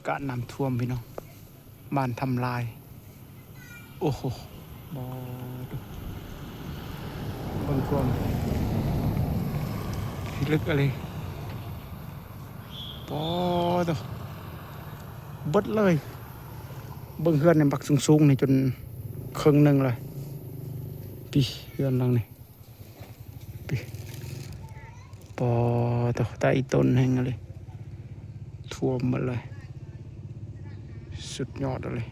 กะน้ำท่วมพี่น้องบ้านทำลายโอ้โหบอดูเบิ่งท่วมพิลึกอะไรปอตัวเบิดเลยเบิ่งเฮือนในบักสูงๆนี่จนครึ่งหนึ่งเลยปีเฮือนหลังนี่ปีปอตัวใต้ต้นแห่งอะไรท่วมหมดเลยสุดยอดเลย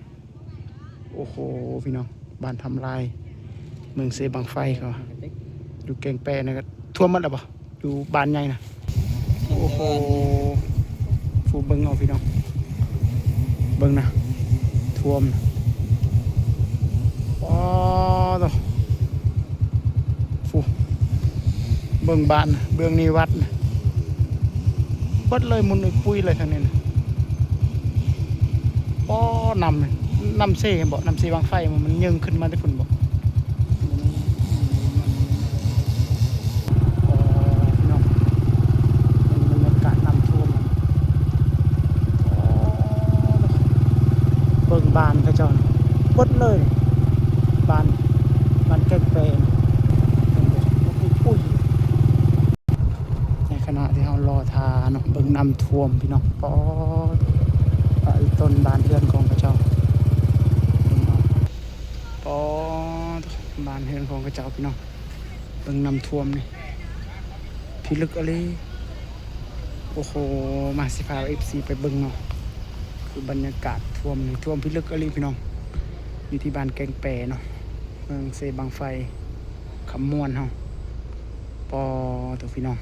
โอ้โหพี่น้องบ้านทำลายเมืองเซบังไฟเขาอยู่แกงแปรนะครับท่วมหมดแล้วปะอยู่บ้านใหญ่นะโอ้โหฟูเบิ้งเอาพี่น้องเบิ้งนะท่วมนะว้าวตัวฟูเบิ้งบ้านนะเบื้องนี้วัดนะวัดเลยมุนไอ้ปุ้ยเลยทางนี้นะป้อนำเลยนำเซ่บอกนำเซ่บางไฟมันยิงขึ้นมาได้ฝุ่นบอกพี่น้องบรรยากาศน้ำท่วมเบิ่งบานกระจอนบดเลยบานแก้งเปรนปุ้ยในขณะที่เรารอทาเนาะเบิ่งน้ำท่วมพี่น้องป้อไปต้นบานเรือนของกระเจ้าปอบ้านเฮือนของกระเจ้าพี่น้องเบิ่งน้ำท่วมนี่พิลึกอะไรโอ้โหมาสิพาFCไปเบิ่งเนาะคือบรรยากาศท่วมนี่ท่วมพิลึกอะไรพี่น้องอยู่ที่บ้านแกงแปรเนาะเมืองเซบังไฟคำม่วนเฮาปอตัวพี่น้อง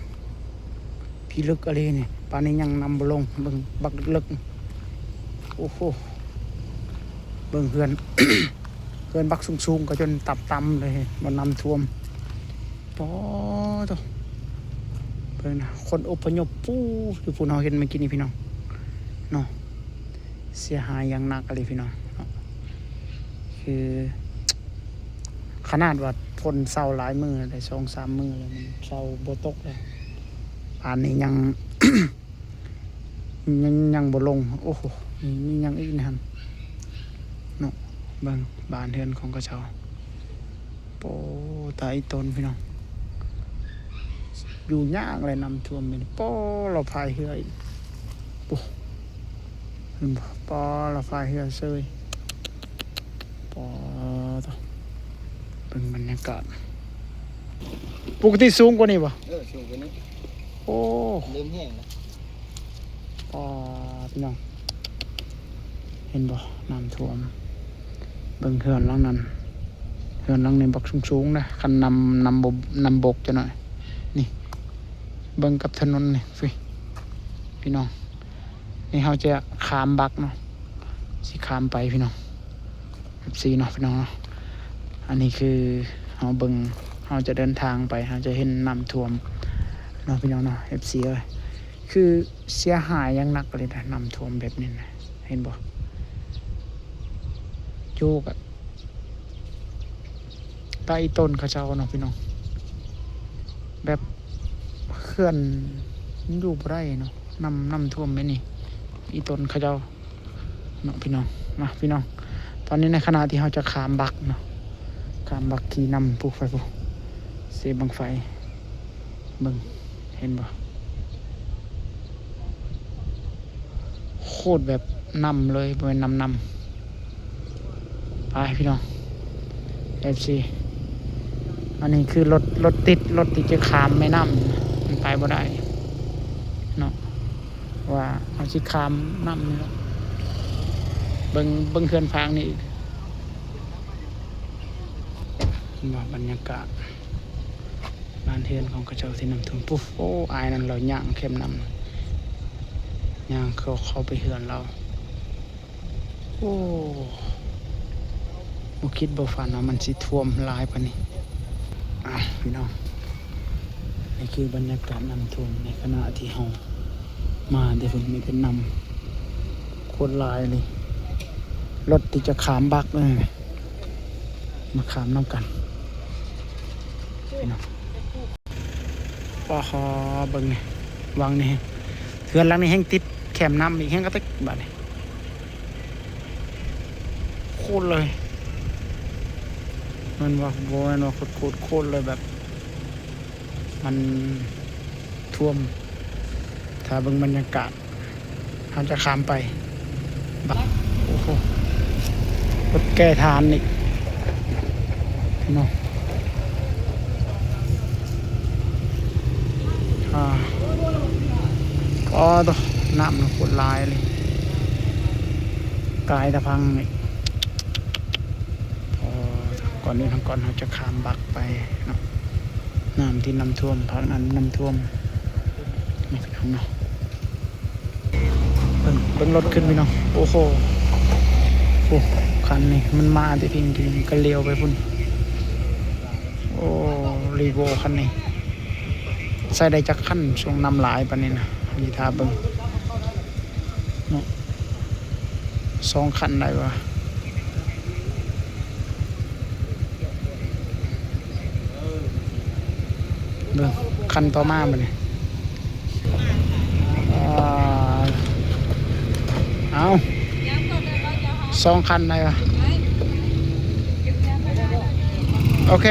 พิลึกอะไรนี่ป่านนี้ยังนำบ่ลงเบิ่งบักลึกโอ้โหเบิ่งเฮือน เกินบักสูงๆก็จนตับตำเลยมันน้ำท่วมปอตัวเพิ่นคนอพยพปู้อยู่พูนเราเห็นเมื่อกี้นี่พี่น้องเนาะเสียหายอย่างหนักเลยพี่น้องคือขนาดว่าฝนเศร้าหลายมือเลย2-3 มือเลยมันเศร้าโบตกเลยป่านนี้ยัง ยังบ่ลงโอ้โหมียังอีกนะครับเนาะเบิ่งบ้านเรือนของกระเช้าโปตายต้นพี่น้องอยู่ยากเลยนำท่วมเป็นปอเราพายเรือปุ๊บปอเราพายเรือเซยปอต่อเป็นบรรยากาศปกติสูงกว่านี้ป่ะสูงกว่านี้โอ้เริ่มแห้งแล้วปอพี่น้องเห็นป่ะน้ำท่วมเบิ่งเฮือนหลังนั้นเฮือนหลังนี้บักสูงๆนะคันนำบกจะหน่อยนี่เบิ่งกับถนนนี่พี่น้องนี่เขาจะข้ามบักเนาะสิข้ามไปพี่น้อง14เนาะพี่น้องเนาะอันนี้คือเขาเบิ่งเขาจะเดินทางไปเขาจะเห็นน้ำท่วมเนาะพี่น้องเนาะ14เลยคือเสียหายอย่างหนักเลยนะน้ำท่วมแบบนี้นะเห็นบ่โยกอะใต้ต้นเขาเจ้าเนาะพี่น้องแบบเคลื่อนอยู่บ่ได้เนาะน้ำท่วมไหมนี่อีต้นเขาเจ้าเนาะพี่น้องมาพี่น้องตอนนี้ในขณะที่เขาจะข้ามบักเนาะข้ามบักขี่นำปลูกไฟปุ๊เซบังไฟเบิ่งเห็นบ่โคตรแบบนำเลยเป็นนำไปพี่น้อง FC อันนี้คือรถติดจะข้ามแม่น้ำมันไปบ่ได้เนาะว่าเอาสิข้ามน้ำนี่เนาะเบิ่งเขื่อนฟางนี่ว่าบรรยากาศบ้านเรือนของกระเจ้าที่น้ำท่วมปุ๊บโอ้อายนั่นเราย่างเข้มน้ำย่างเข้าไปเฮือนเราโอ้บ่คิดบ่ฝันว่ามันสิท่วมหลายปานนี้พี่น้องนี่คือบรรยากาศน้ำท่วมในขณะที่เฮามาได้เพิ่นมีเป็นนำโคตรหลายเลยรถที่จะข้ามบักเลยมาข้ามน้ำกันพี่น้องปอคอเบิ่งนี่วางนี่เฮือนหลังนี้แห้งติดแคมน้ำอีกแห้งกระตึกบาดนี่ ตรเลยมันว่าโบมันว่าโคตรเลยแบบมันท่วมถ้าเบิ่งบรรยากาศเราจะข้ามไปบักโอ้โหรถแก้ทานอีกเนาะก็ตัวน้ำมันโคตรลายเลยกลายตะพังนี่ก่อนนี้ทางก่อนเราจะข้ามบักไปเนาะน้ำที่น้ำท่วมพักนั้นน้ำท่วมนี่พี่น้องเนาะเบิ่งรถขึ้นพี่น้องโอ้โหโอ้คันนี้มันมาแต่พิงก็เลี้ยวไปพุ่นโอ้รีโวคันนี้ใส่ได้จักขั้นช่วงนำหลายปานนี้นะมีท่าเบิ่งเนาะ2 คันได้วะเบิ่งคันต่อมาบัดนี้เอา2 คันได้วะโอเค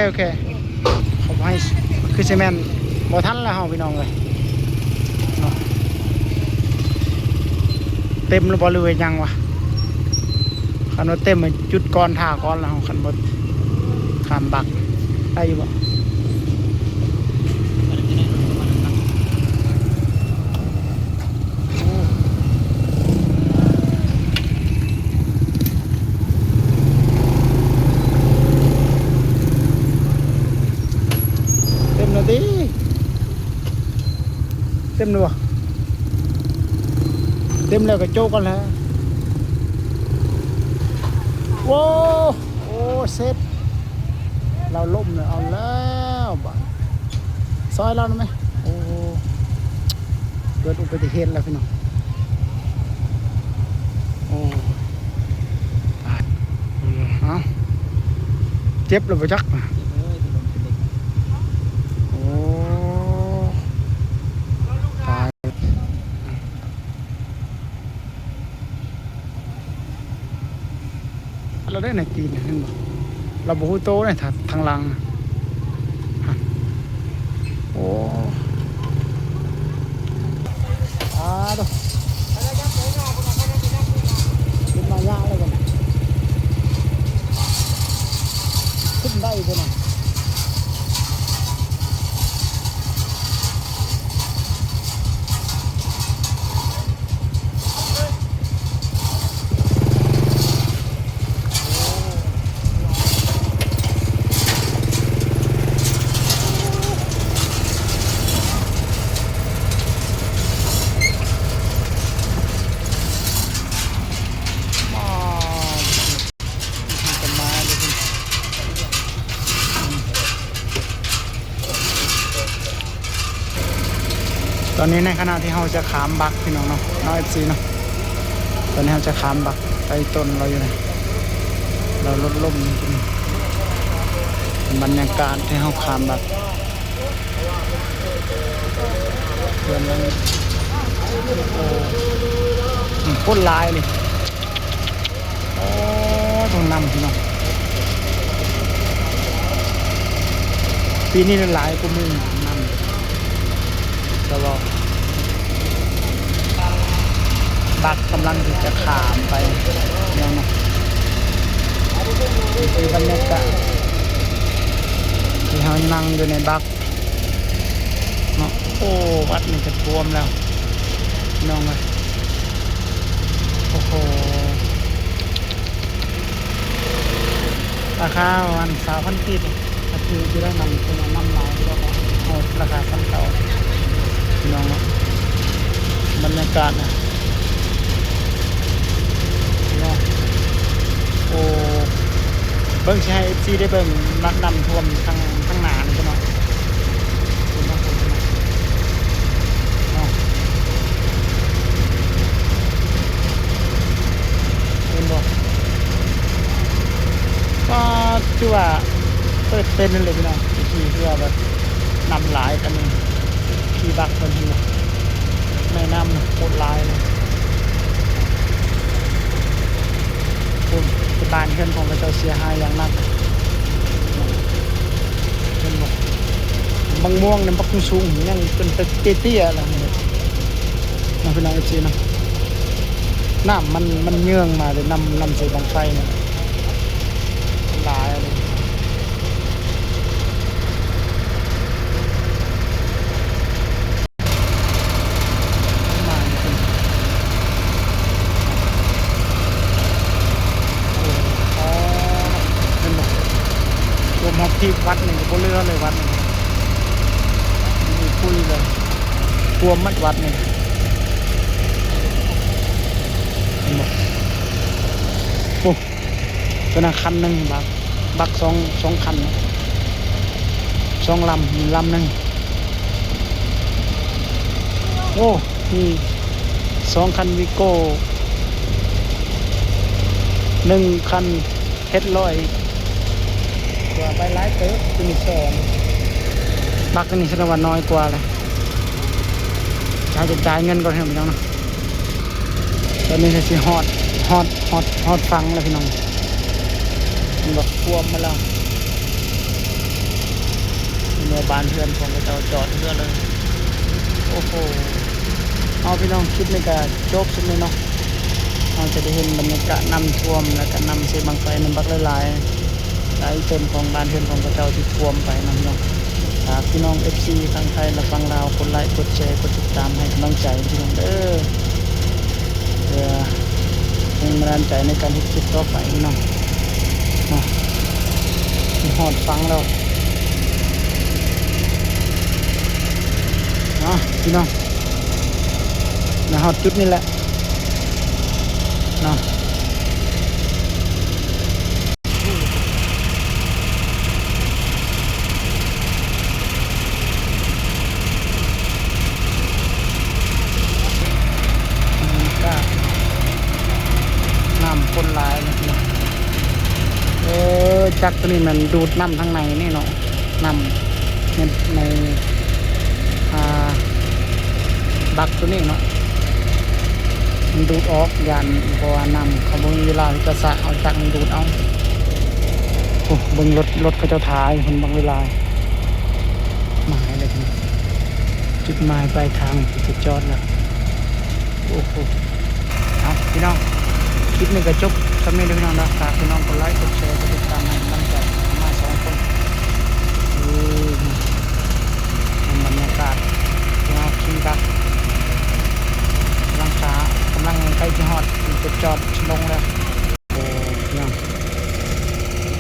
เขาให้คือซีเมนต์บ่ทันแล้วเฮาพี่น้องเลยเนาะเต็มหรือบ่หรือยังวะคันว่าเต็มจุดก่อนท่าก่อนแล้วคันบ่ข้ามบักได้อยู่บ่เต็มแล้วดิเต็มเลยวะเต็มแล้วก็โจกันแล้วโว้โอ้เซ็ตเราล่มเลยเอาแล้วบ้าซอยเราหน่อยไหมโอ้เกิดอุบัติเหตุแล้วพี่น้องโอ้ตายเอาเจ็บเลยปะจักโอ้ตายเราได้ในจีนเห็นบ่เราบูโตเนี่ยทางหลังโอ้ดูขึ้นมายากเลยกันขึ้นได้ไปหน่อยตอนนี้ในขณะที่เราจะขามบักพี่น้องเนาะน้องเอฟซีเนาะตอนนี้เราจะขามบักไปต้นเราอยู่ไหนเราลดลมบรรยากาศที่เราขามบักเพื่อนนั้นโอ้โคตรลายเลยโอ้ต้องนำพี่น้องปีนี้หลายกูมึงนำตลอดบักกำลังจะขามไปเนี่ยนะนี่คือบรรยากาศที่เรานั่งอยู่ในบักเนาะโอ้วัดนี่จะท่วมแล้วน้องเลยโอ้โหราคาวัน3,000 กีบถ้าคือจะได้นำเป็นน้ำลายก็เอาราคาขั้นเก่าน้องบรรยากาศนะน้องโอ้เบิ้งใช้ซีได้เบิ้งรักดำท่วมทางหนานี่ใช่ไหมคุณน้องคุณน้องคุณบอกก็ชื่อว่าเปิดเป็นนั่นเลยพี่น้องขี่เพื่อแบบนำหลายกันนึงขี่บักคนที่แม่น้ำโคตรลายเลยคุณ บ้านเพื่อนของพระเจ้าเสียหายอย่างหนักเห็นบอกบางม่วงเนี่ยบักสูงยังเป็นตึกเตี้ยๆอะไรเนี่ยมาเป็นน้องเอฟซีเนาะน้ำมันเยื่องมาเลยนำใส่บังไฟเนี่ยหลายอะไรมาจริงอ๋อเป็นบอกรวมฮอบที่วัดหนึ่งก็เลือเลยวัดหนึ่งมีคุยเลยรวมมัดวัดหนึ่งเป็นบอกโอ้เป็นคันหนึ่งบักสองคันสองลำลำหนึ่งโอ้มี2 คันวิโก้1 คันเฮ็ดลอยกว่าไปหลายเติบคือมี2บักนี่แสดงว่าน้อยกว่าเลยจะจ่ายเงินก่อนให้พี่น้องนะตอนนี้จะสิฮอดฟังแล้วพี่น้องมันบอกท่วมมาแล้วเมื่อบ้านเพื่อนผมก็จะจอดเรือเลยโอ้โหเอาพี่น้องคลิปนี้ก็จบสุดเลยเนาะเราจะได้เห็นบรรยากาศน้ำท่วมแล้วก็นำเศษบางไฟน้ำบักหลายต้นของบ้านเพื่อนของพระเจ้าที่ท่วมไปนะพี่น้องฝากพี่น้อง FC ทั้งไทยและฝั่งลาวกดไลค์กดแชร์กดติดตามให้กำลังใจพี่น้องเด้อเพื่อเป็นแรงใจในการที่คลิปต่อไปพี่น้องหอดฟังแล้วพี่น้องหอดจุดนี่แหละเนาะก็น้ำคนหลายเลยนะจักรตัวนี้มันดูดน้ำทางในนี่เนาะน้ำในบักตัวนี้เนาะมันดูดออกยานเพราะว่านำเขาบ่มีเวลาที่จะสะเอาจักรมันดูดเอาโอ้เบิ่งรถเขาเจ้าท้ายคนบางเวลาหมายเลยทีจุดหมายปลายทางจุดจอดแล้วโอ้โหเอาพี่น้องคลิปนี้ก็จบสำเร็จแล้วพี่น้องนะฝากพี่น้องกดไลค์กดแชร์กดติดตามให้กำลังใจมา2 คนบรรยากาศพี่น้องคิงกักกำลังใกล้ที่ฮอดจุดจอดลงแล้วโอ้พี่น้อง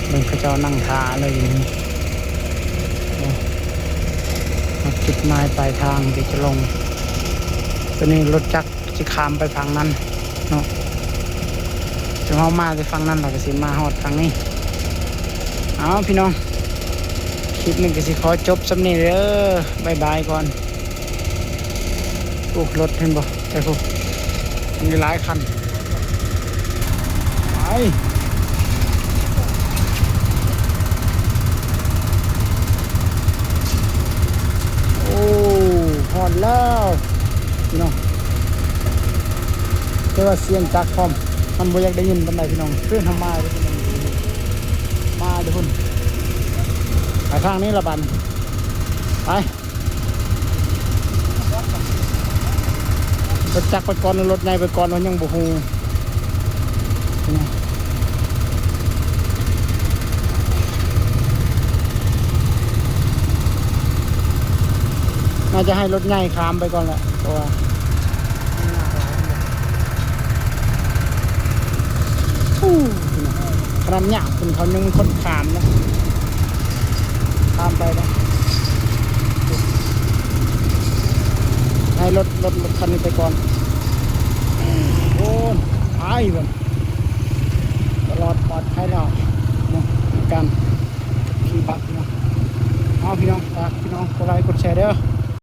เบิ่งเขาเจ้านั่งทาเลยจุดหมายปลายทางที่จะลงตัวนี้รถจักรจะข้ามไปฝั่งนั้นเนาะจะเข้ามาไปฝั่งนั้นเราก็สิมาฮอดฝั่งนี้เอาพี่น้องคลิปนี้ก็สิขอจบสำนี้เด้อบายบายก่อนโอ้รถเห็นบ่แต่พวกมีหลายคันไปโอ้ฮอดแล้วพี่น้องแต่ว่าเสียงจักรพร้อมมันบ่อยากได้ยินปานใดพี่น้องเพื่อนทำมาเลยพี่น้องมาเดี๋ยวพุ่นไปทางนี้ละบันไปรถจักรไปก่อนรถในไปก่อนมันยังบ่ฮู้น่าจะให้รถใหญ่ข้ามไปก่อนแหละเพราะว่าขนาดหยาบเป็นเขายังมีคนข้ามนะข้ามไปนะให้รถคันนี้ไปก่อนโอ้ยไปก่อน